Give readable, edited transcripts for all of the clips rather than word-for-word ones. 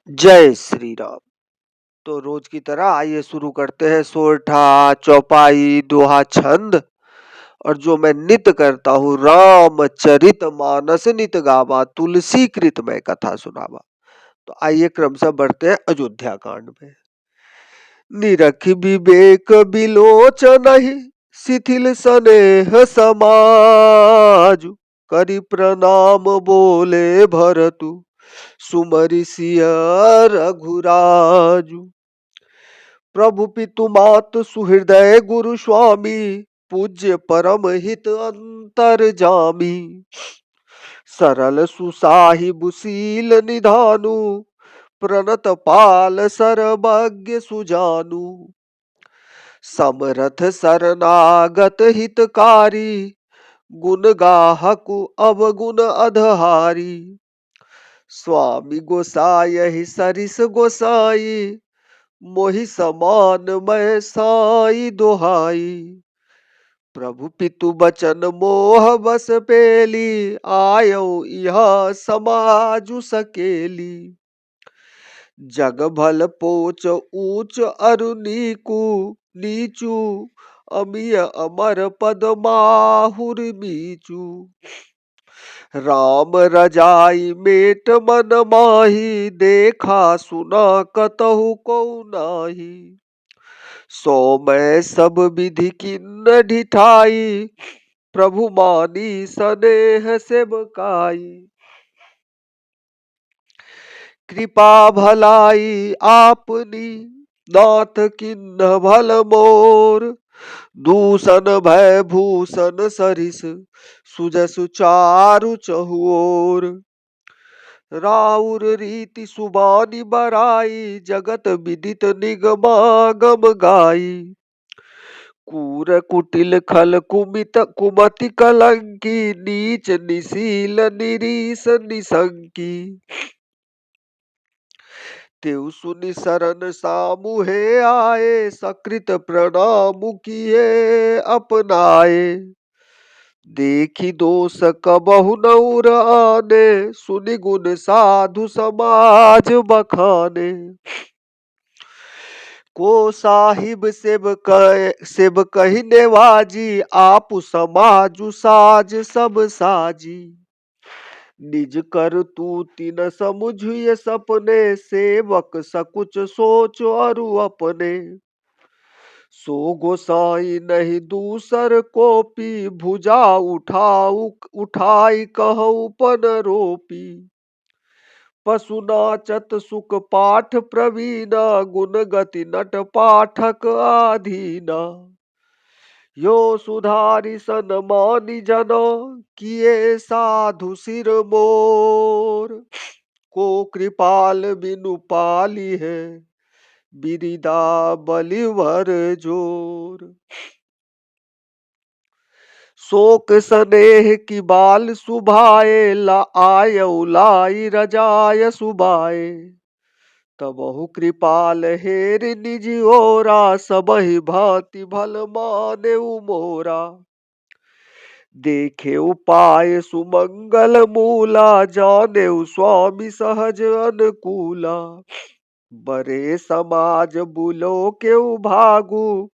जय श्री राम। तो रोज की तरह आइए शुरू करते हैं सोरठा चौपाई दोहा छंद। और जो मैं नित करता हूँ, रामचरित मानस नित गावा, तुलसी कृत मैं कथा सुनावा। तो आइए क्रमशः बढ़ते हैं अयोध्या कांड में। निरख विवेक बिलोचनहि शिथिल स्नेह समाजु, करि प्रणाम बोले भरतु सुमरि सिय रघुराजु। प्रभु पितु मात सुहृदय गुरु स्वामी, पूज्य परम हित अंतर जामी। सरल सुसाहिब शील निधानु, प्रणत पाल सर्वज्ञ सुजानु। समरथ शरणागत हितकारी, गुण गाहकु अवगुण अधहारी। स्वामी गोसाई सरिस गोसाई, मोहि समान मैं साई दोहाई। प्रभु पितु बचन मोह बस पेली, आयो यह समाजु सकेली। जग भल पोच ऊंच अरु नीकु, नीचू अमिय अमर पद माहुर मीचू। राम रजाई मेट मन माही, देखा सुना कतहु को नाही। सो मैं सब विधि किन्न ढिठाई, प्रभु मानी सनेह सेवकाई। कृपा भलाई आपनी, नाथ किन्न भल मोर। दूषण भय भूषण सरिस, सुजसु चारु चहुओर। राउर रीति सुबानी बराई, जगत विदित निगमागम गाई। कूर कुटिल खल कुमित कुमति कलंकी, नीच निशील निरीस निसंकी। तेउ सुनि शरण सामुहे आए, सकृत प्रणाम किए अपनाए। देखी दोष कबहु नउर आने, सुनि गुण साधु समाज बखाने। को साहिब सेवकहि नेवाजी, आपु समाजु साज सब साजी। निज कर तूति न समुझिय सपने, सेवक सकुच सोच अरु अपने। सो गोसाई नहीं दूसर कोपी, भुजा उठाई कहु पन रोपी। पशु नाचत सुख पाठ प्रवीणा, गुण गति नट पाठक आधीना। यो सुधारि सनमानि जनो, किए साधु सिर मोर। को कृपाल बिनु पाली है, बिरिदा बलिवर जोर। शोक स्नेह की बाल सुभाए, ला आयउ लाई रजाय सुबाए। तबहु कृपाल हेर निज ओरा, सबहि भांति भल माने मोरा। देखे उपाय सुमंगल मूला, जाने स्वामी सहज अनुकूला। बरे समाज बुलो के भागु,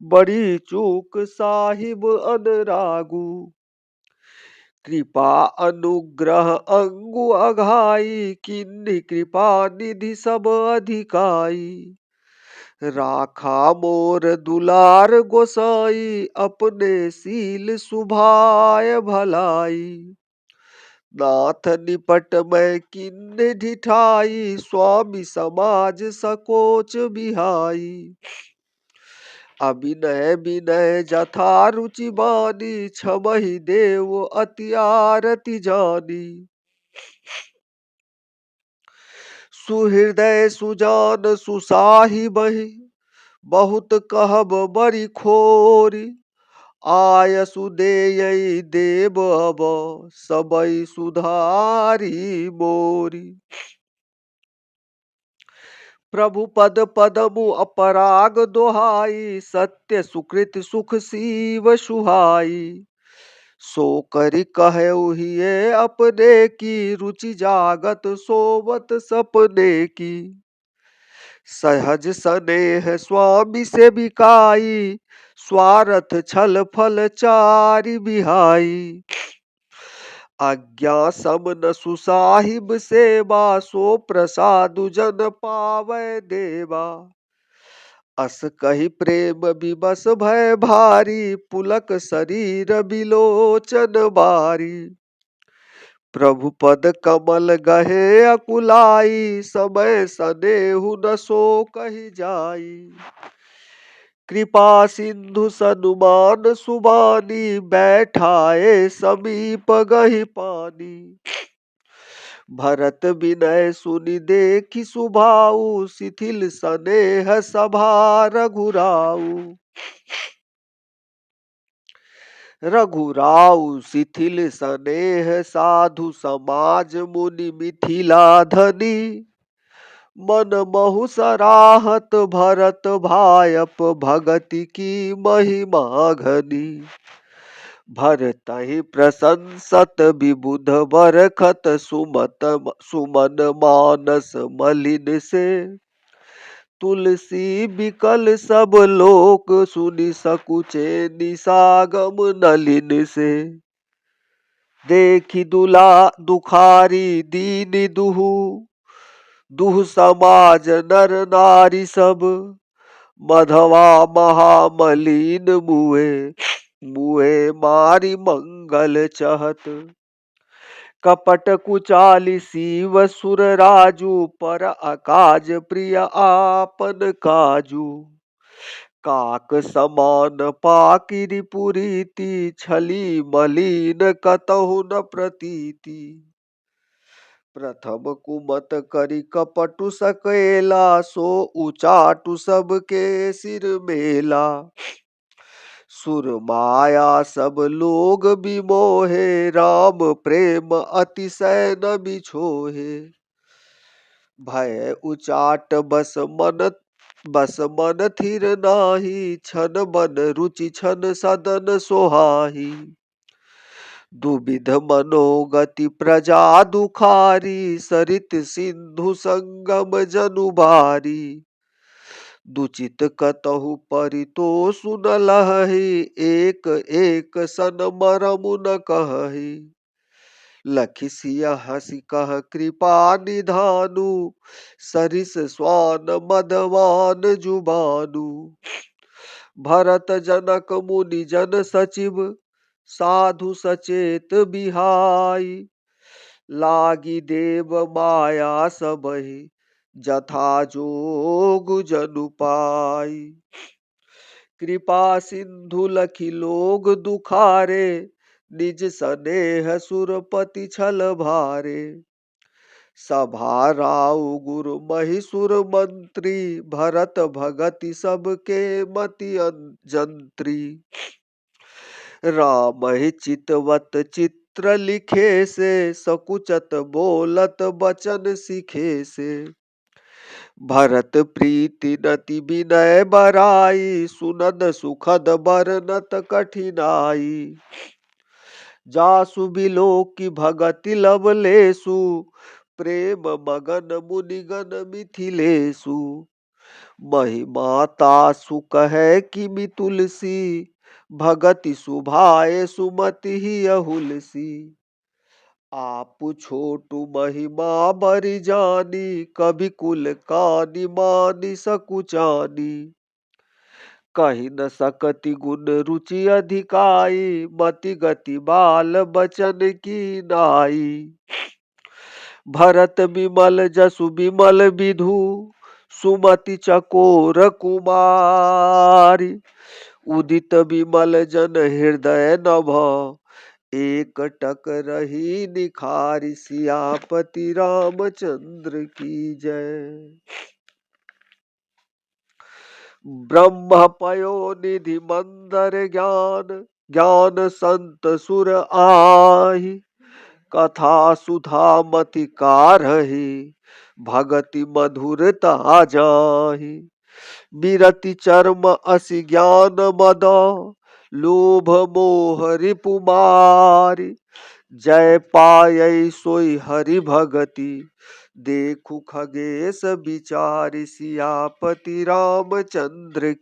बड़ी चूक साहिब अनरागु। कृपा अनुग्रह अंगु अघाई, किन्नी कृपा निधि सब अधिकाई। राखा मोर दुलार गोसाई, अपने सील सुभाय भलाई। नाथ निपट मैं किन्ने ढिठाई, स्वामी समाज सकोच बिहाई। अभिनय विनय जथा रुचि बानी, छमहि देव अति आरती जानी। सुहृदय सुजान सुसाहिबहि, बहुत कहब बरी खोरी। आयसु देयई देव अब, सबई सुधारी मोरी। प्रभु पद पदमु अपराग दोहाई, सत्य सुकृत सुख सीव सुहाई। सो करि कहउहिए अपने की रुचि जागत सोवत सपने की। सहज सनेह स्वामी से बिकाई स्वार्थ छल फल चारि बिहाई। आज्ञा समन सुसाहिब सेवा सो प्रसादु जन पावै देवा। अस कहि प्रेम विवश भय भारी पुलक शरीर बिलोचन बारी। प्रभु पद कमल गहे अकुलाई समय सनेहु न सो कहि जाई। कृपा सिंधु सनुमान सुबानी बैठाए समीप गहि पानी। भरत विनय सुनि देखि सुभाऊ शिथिल सनेह सभा रघुराऊ। रघुराऊ शिथिल सनेह साधु समाज मुनि मिथिला धनी। मन महु सराहत भरत भायप भगति की महिमा घनी। भरतहि प्रशंसत विबुध बरखत सुमन मानस मलिन से। तुलसी बिकल सब लोक सुनि सकुचे निसागम नलिन से। देखि दुखारी दीन दुहु दुह समाज नर नारी सब। मधवा महामलिन मुए मुए मारी मंगल चहत। कपट कुचाली शिव सुर राजू पर अकाज प्रिय आपन काजू। काक समान पाकिरी पुरीति छली मलिन कतहु न प्रतीति। प्रथम कुमत करी कपटु सकेला सो उचाटु सबके सिर मेला। सुर माया सब लोग बिमोहे राम प्रेम अतिशय न बिछोहे। भय उचाट बस मन थिर नाही छन बन रुचि छन सदन सोहाही। दुविध मनोगति प्रजा दुखारी सरित सिंधु संगम जनु भारी। दुचित कतहु परितोष न लहहि एक एक सन मरमु न कहहि। लखि सिया हसि कह कृपा निधानु सरिस स्वान मदवान जुबानु। भरत जनक मुनि जन सचिव साधु सचेत बिहाई। लागी देव माया सबहि जथा जोग जनु पाई। कृपा सिंधु लखि लोग दुखारे निज सनेह सुरपति छल भारे। सभा राउ गुरु महिसुर मंत्री भरत भगति सबके मति जंत्री। राम ही चितवत चित्र लिखे से सकुचत बोलत बचन सिखे से। भरत प्रीति नति विनय बराई सुनद सुखद बरनत कठिनाई। जासु बिलोकि भगति लवलेसु प्रेम मगन मुनिगण मिथिलेसु। महिमा तासु कहे किमि तुलसी भगति सुभाए सुमति अहुलसी। आपु छोटु महिमा बरि जानी कवि कुल कानि मानि सकुचानी। कहि न सकति गुण रुचि अधिकाई मति गति बाल बचन की नाई। भरत विमल जसु विमल विधु सुमति चकोर कुमारी। उदित विमल जन हृदय नभ एक टक रही निखारी। सियापति रामचंद्र की जय। ब्रह्म पयो निधि मंदर ज्ञान ज्ञान संत सुर आहि। कथा सुधा मति कारहि भगति मधुरता जाहि। बिरति चर्म असि ज्ञान मद लोभ मोह रिपु मारी, जय पायै सोई हरि भगति, देखु खगेश बिचारि सियापति रामचंद्र की।